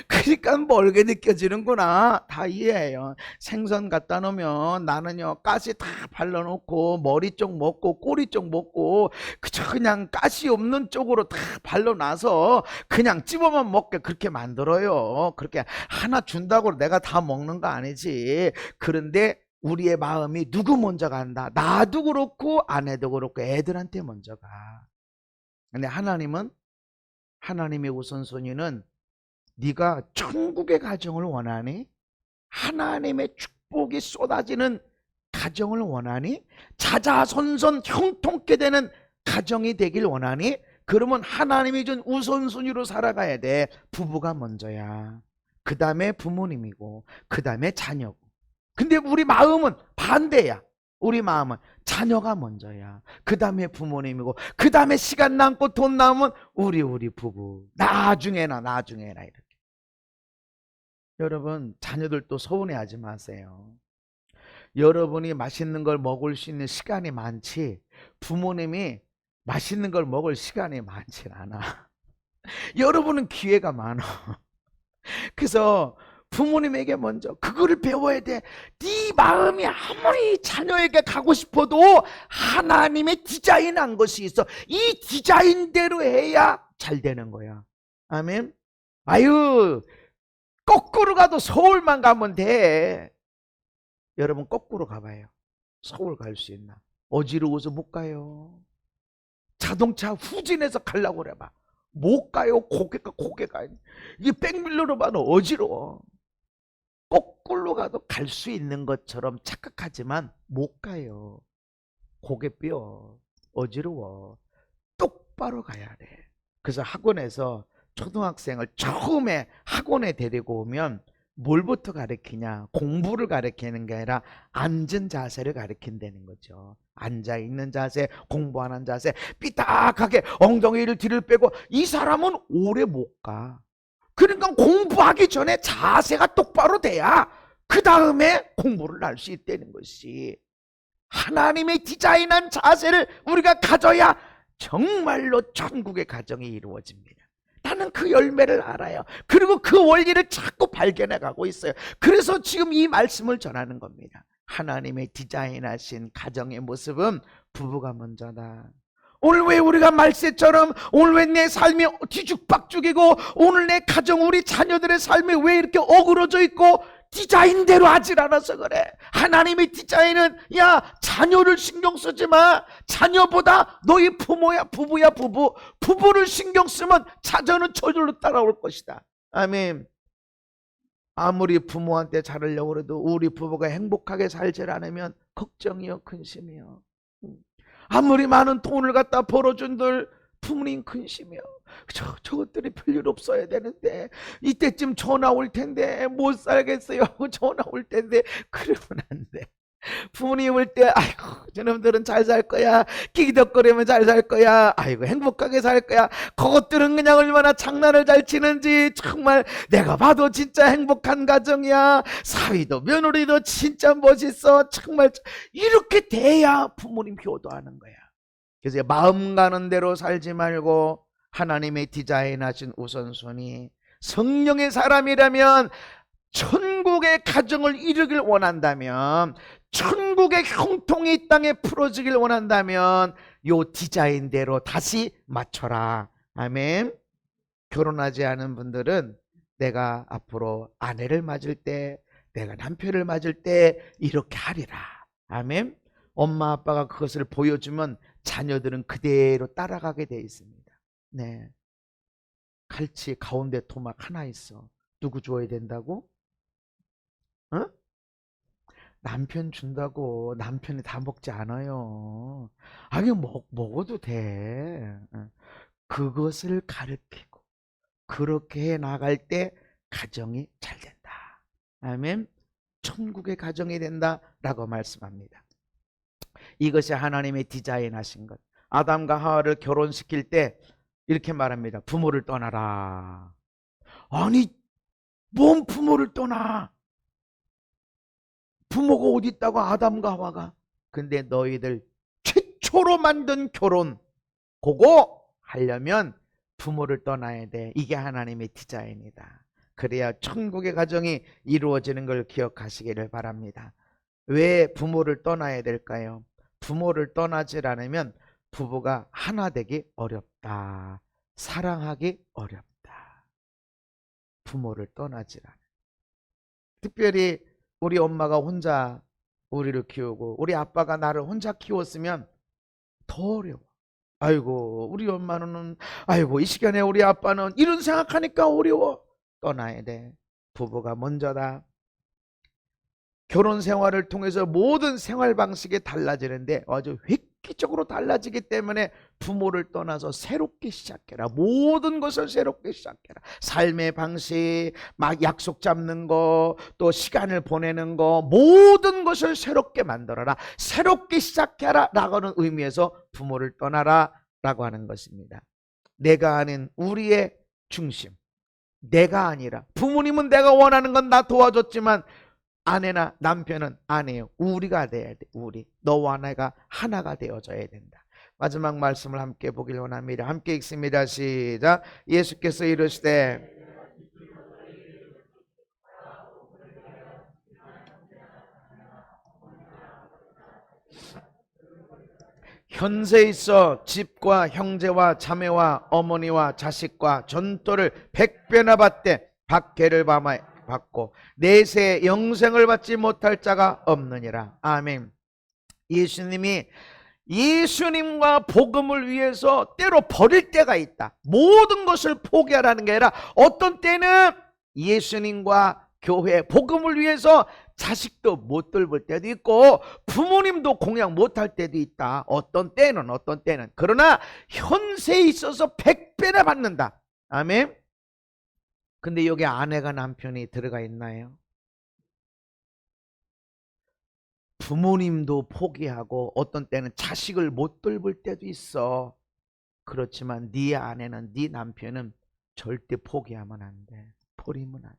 그러니까 멀게 느껴지는구나. 다 이해해요. 생선 갖다 놓으면 나는요 가시 다 발라놓고 머리 쪽 먹고 꼬리 쪽 먹고 그냥 가시 없는 쪽으로 다 발라놔서 그냥 찝어만 먹게 그렇게 만들어요. 그렇게 하나 준다고 내가 다 먹는 거 아니지. 그런데 우리의 마음이 누구 먼저 간다. 나도 그렇고 아내도 그렇고 애들한테 먼저 가. 근데 하나님은, 하나님의 우선순위는 네가 천국의 가정을 원하니? 하나님의 축복이 쏟아지는 가정을 원하니? 자자손손 형통케 되는 가정이 되길 원하니? 그러면 하나님이 준 우선순위로 살아가야 돼. 부부가 먼저야. 그 다음에 부모님이고 그 다음에 자녀고. 근데 우리 마음은 반대야. 우리 마음은 자녀가 먼저야. 그 다음에 부모님이고 그 다음에 시간 남고 돈 남으면 우리 부부. 나중에나 이렇게. 여러분, 자녀들도 서운해하지 마세요. 여러분이 맛있는 걸 먹을 수 있는 시간이 많지 부모님이 맛있는 걸 먹을 시간이 많지 않아. 여러분은 기회가 많아. 그래서 부모님에게 먼저 그거를 배워야 돼. 네 마음이 아무리 자녀에게 가고 싶어도 하나님의 디자인한 것이 있어. 이 디자인대로 해야 잘 되는 거야. 아멘. 아유, 거꾸로 가도 서울만 가면 돼. 여러분 거꾸로 가봐요. 서울 갈 수 있나? 어지러워서 못 가요. 자동차 후진해서 가려고 그래봐. 못 가요. 고개가. 이게 백밀러로 봐도 어지러워. 거꾸로 가도 갈 수 있는 것처럼 착각하지만 못 가요. 고개 뼈 어지러워. 똑바로 가야 돼. 그래서 학원에서 초등학생을 처음에 학원에 데리고 오면 뭘부터 가르치냐? 공부를 가르치는 게 아니라 앉은 자세를 가르친다는 거죠. 앉아있는 자세, 공부하는 자세, 삐딱하게 엉덩이를 뒤를 빼고. 이 사람은 오래 못 가. 그러니까 공부하기 전에 자세가 똑바로 돼야 그 다음에 공부를 할 수 있다는 것이, 하나님의 디자인한 자세를 우리가 가져야 정말로 천국의 가정이 이루어집니다. 나는 그 열매를 알아요. 그리고 그 원리를 자꾸 발견해 가고 있어요. 그래서 지금 이 말씀을 전하는 겁니다. 하나님의 디자인하신 가정의 모습은 부부가 먼저다. 오늘 왜 우리가 말세처럼, 오늘 왜 내 삶이 뒤죽박죽이고, 오늘 내 가정, 우리 자녀들의 삶이 왜 이렇게 어그러져 있고, 디자인대로 하질 않아서 그래. 하나님의 디자인은, 야, 자녀를 신경 쓰지 마. 자녀보다 너희 부모야, 부부야, 부부. 부부를 신경 쓰면 자녀는 저절로 따라올 것이다. 아멘. 아무리 부모한테 잘하려고 해도 우리 부부가 행복하게 살질 않으면 걱정이요, 근심이요. 아무리 많은 돈을 갖다 벌어준들 부모님 근심이요. 저것들이 별일 없어야 되는데, 이때쯤 전화 올 텐데 못 살겠어요 하고 전화 올 텐데 그러면 안 돼. 부모님 올 때 아이고 저놈들은 잘 살 거야, 끼덕거리면 잘 살 거야, 아이고 행복하게 살 거야. 그것들은 그냥 얼마나 장난을 잘 치는지 정말 내가 봐도 진짜 행복한 가정이야. 사위도 며느리도 진짜 멋있어. 정말 이렇게 돼야 부모님 효도하는 거야. 그래서 마음 가는 대로 살지 말고 하나님의 디자인하신 우선순위, 성령의 사람이라면, 천국의 가정을 이루길 원한다면, 천국의 형통이 이 땅에 풀어지길 원한다면 요 디자인대로 다시 맞춰라. 아멘. 결혼하지 않은 분들은 내가 앞으로 아내를 맞을 때, 내가 남편을 맞을 때 이렇게 하리라. 아멘. 엄마 아빠가 그것을 보여주면 자녀들은 그대로 따라가게 돼 있습니다. 네. 칼치 가운데 토막 하나 있어. 누구 줘야 된다고? 어? 남편 준다고 남편이 다 먹지 않아요. 아니 먹어도 돼. 그것을 가르치고 그렇게 해 나갈 때 가정이 잘 된다. 아멘. 천국의 가정이 된다라고 말씀합니다. 이것이 하나님의 디자인하신 것. 아담과 하와를 결혼시킬 때 이렇게 말합니다. 부모를 떠나라. 아니 뭔 부모를 떠나? 부모가 어디 있다고 아담과 하와가. 근데 너희들 최초로 만든 결혼, 그거 하려면 부모를 떠나야 돼. 이게 하나님의 디자인이다. 그래야 천국의 가정이 이루어지는 걸 기억하시기를 바랍니다. 왜 부모를 떠나야 될까요? 부모를 떠나지 않으면 부부가 하나 되기 어렵다. 사랑하기 어렵다. 부모를 떠나지 않아. 특별히 우리 엄마가 혼자 우리를 키우고 우리 아빠가 나를 혼자 키웠으면 더 어려워. 아이고 우리 엄마는, 아이고 이 시간에 우리 아빠는, 이런 생각하니까 어려워. 떠나야 돼. 부부가 먼저다. 결혼 생활을 통해서 모든 생활 방식이 달라지는데 아주 획기적으로 달라지기 때문에 부모를 떠나서 새롭게 시작해라. 모든 것을 새롭게 시작해라. 삶의 방식, 막 약속 잡는 거, 또 시간을 보내는 거, 모든 것을 새롭게 만들어라. 새롭게 시작해라 라고는 의미에서 부모를 떠나라 라고 하는 것입니다. 내가 아는 우리의 중심, 내가 아니라, 부모님은 내가 원하는 건 다 도와줬지만 아내나 남편은 아니에요. 우리가 돼야 돼. 우리. 너와 내가 하나가 되어져야 된다. 마지막 말씀을 함께 보길 원합니다. 함께 읽습니다. 시작. 예수께서 이르시되 현세에 있어 집과 형제와 자매와 어머니와 자식과 전토를 100배나 받되 박해를 받고 내세 영생을 받지 못할 자가 없느니라. 아멘. 예수님과 복음을 위해서 때로 버릴 때가 있다. 모든 것을 포기하라는 게 아니라 어떤 때는 예수님과 교회 복음을 위해서 자식도 못 돌볼 때도 있고 부모님도 공양 못할 때도 있다. 어떤 때는 그러나 현세에 있어서 100배나 받는다. 아멘. 근데 여기 아내가 남편이 들어가 있나요? 부모님도 포기하고 어떤 때는 자식을 못 돌볼 때도 있어. 그렇지만 네 아내는, 네 남편은 절대 포기하면 안 돼. 버리면 안 돼.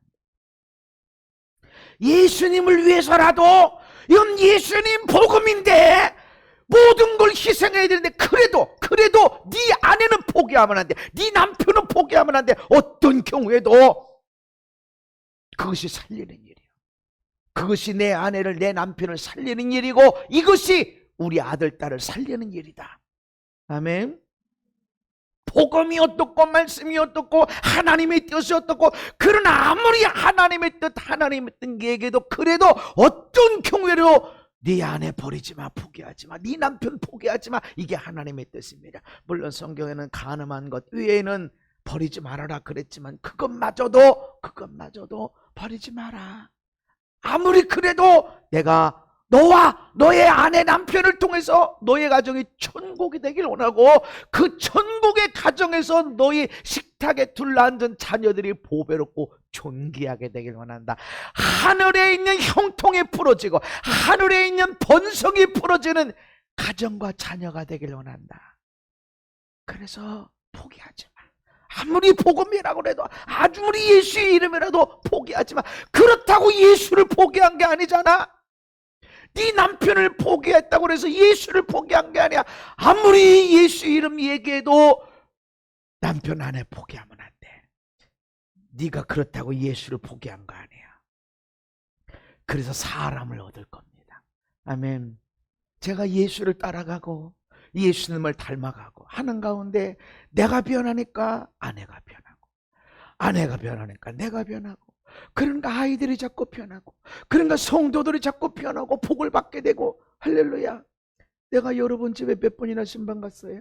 예수님을 위해서라도, 이건 예수님 복음인데 모든 걸 희생해야 되는데 그래도 네 아내는 포기하면 안 돼. 네 남편은 포기하면 안 돼. 어떤 경우에도 그것이 살리는 일이야. 그것이 내 아내를, 내 남편을 살리는 일이고 이것이 우리 아들, 딸을 살리는 일이다. 아멘. 복음이 어떻고 말씀이 어떻고 하나님의 뜻이 어떻고, 그러나 아무리 하나님의 뜻, 하나님의 뜻 얘기해도 그래도 어떤 경우에도 네 아내 버리지 마, 포기하지 마, 네 남편 포기하지 마. 이게 하나님의 뜻입니다. 물론 성경에는 가늠한 것 외에는 버리지 말아라 그랬지만 그것마저도 버리지 마라. 아무리 그래도 내가 너와 너의 아내 남편을 통해서 너의 가정이 천국이 되길 원하고 그 천국의 가정에서 너희 식탁에 둘러앉은 자녀들이 보배롭고 존귀하게 되길 원한다. 하늘에 있는 형통이 풀어지고 하늘에 있는 번성이 풀어지는 가정과 자녀가 되길 원한다. 그래서 포기하지 마. 아무리 복음이라고 해도, 아무리 예수의 이름이라도 포기하지 마. 그렇다고 예수를 포기한 게 아니잖아. 네 남편을 포기했다고 해서 예수를 포기한 게 아니야. 아무리 예수 이름 얘기해도 남편 아내 포기하면 안 돼. 네가 그렇다고 예수를 포기한 거 아니야. 그래서 사람을 얻을 겁니다. 아멘. 제가 예수를 따라가고 예수님을 닮아가고 하는 가운데 내가 변하니까 아내가 변하고, 아내가 변하니까 내가 변하고, 그러니까 아이들이 자꾸 변하고, 그러니까 성도들이 자꾸 변하고 복을 받게 되고. 할렐루야. 내가 여러분 집에 몇 번이나 신방 갔어요?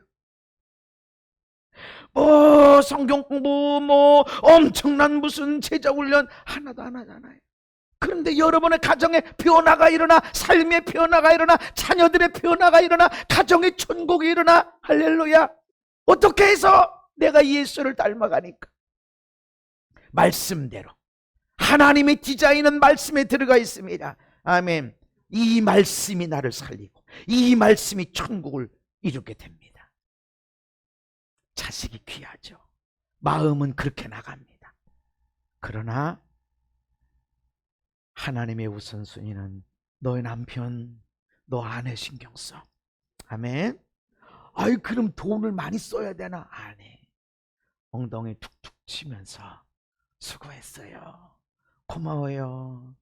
성경 공부, 엄청난 무슨 제자 훈련 하나도 안 하잖아요. 그런데 여러분의 가정에 변화가 일어나, 삶의 변화가 일어나, 자녀들의 변화가 일어나, 가정의 천국이 일어나. 할렐루야. 어떻게 해서? 내가 예수를 닮아가니까. 말씀대로. 하나님의 디자인은 말씀에 들어가 있습니다. 아멘. 이 말씀이 나를 살리고 이 말씀이 천국을 이루게 됩니다. 자식이 귀하죠. 마음은 그렇게 나갑니다. 그러나 하나님의 우선순위는 너의 남편, 너 아내 신경 써. 아멘. 아이, 그럼 돈을 많이 써야 되나? 아니. 엉덩이 툭툭 치면서 수고했어요, 고마워요,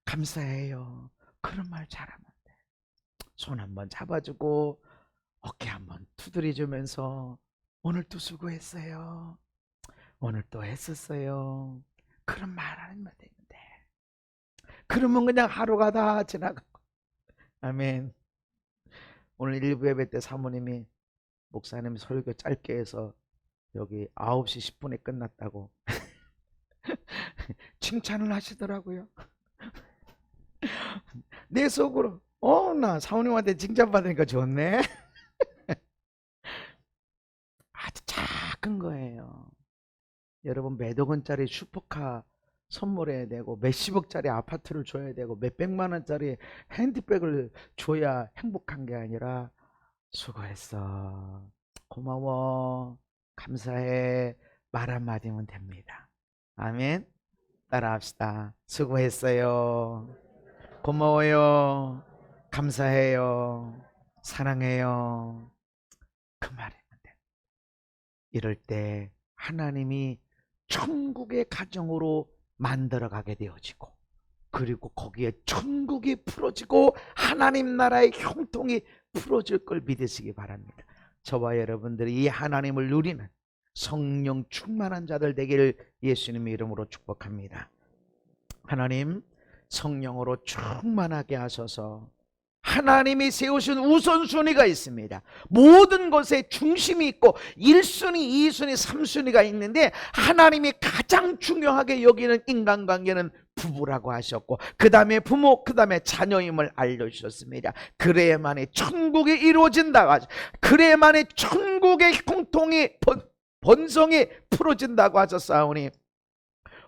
감사해요, 그런 말 잘하면 돼. 손 한번 잡아주고 어깨 한번 두드려주면서 오늘도 수고했어요, 오늘 또 했었어요, 그런 말 하면 되는데, 그러면 그냥 하루가 다 지나가고. 아멘. 오늘 일부 예배 때 사모님이, 목사님 설교 짧게 해서 여기 9시 10분에 끝났다고 칭찬을 하시더라고요. 내 속으로 나 사모님한테 칭찬받으니까 좋네. 아주 작은 거예요. 여러분, 몇억 원짜리 슈퍼카 선물해야 되고 몇십억짜리 아파트를 줘야 되고 몇백만 원짜리 핸드백을 줘야 행복한 게 아니라 수고했어, 고마워, 감사해 말 한마디면 됩니다. 아멘. 따라합시다. 수고했어요, 고마워요, 감사해요, 사랑해요. 그 말이면 돼. 이럴 때 하나님이 천국의 가정으로 만들어가게 되어지고, 그리고 거기에 천국이 풀어지고 하나님 나라의 형통이 풀어질 걸 믿으시기 바랍니다. 저와 여러분들이 이 하나님을 누리는 성령 충만한 자들 되기를 예수님의 이름으로 축복합니다. 하나님, 성령으로 충만하게 하셔서 하나님이 세우신 우선순위가 있습니다. 모든 것에 중심이 있고 1순위, 2순위, 3순위가 있는데 하나님이 가장 중요하게 여기는 인간관계는 부부라고 하셨고, 그 다음에 부모, 그 다음에 자녀임을 알려주셨습니다. 그래야만이 천국이 이루어진다고 하죠. 그래야만이 천국의 공통이 번성이 풀어진다고 하셨사오니,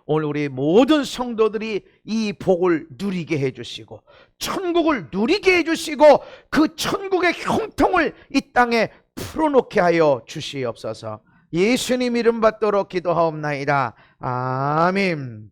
오늘 우리 모든 성도들이 이 복을 누리게 해주시고 천국을 누리게 해주시고 그 천국의 형통을 이 땅에 풀어놓게 하여 주시옵소서. 예수님 이름 받도록 기도하옵나이다. 아멘.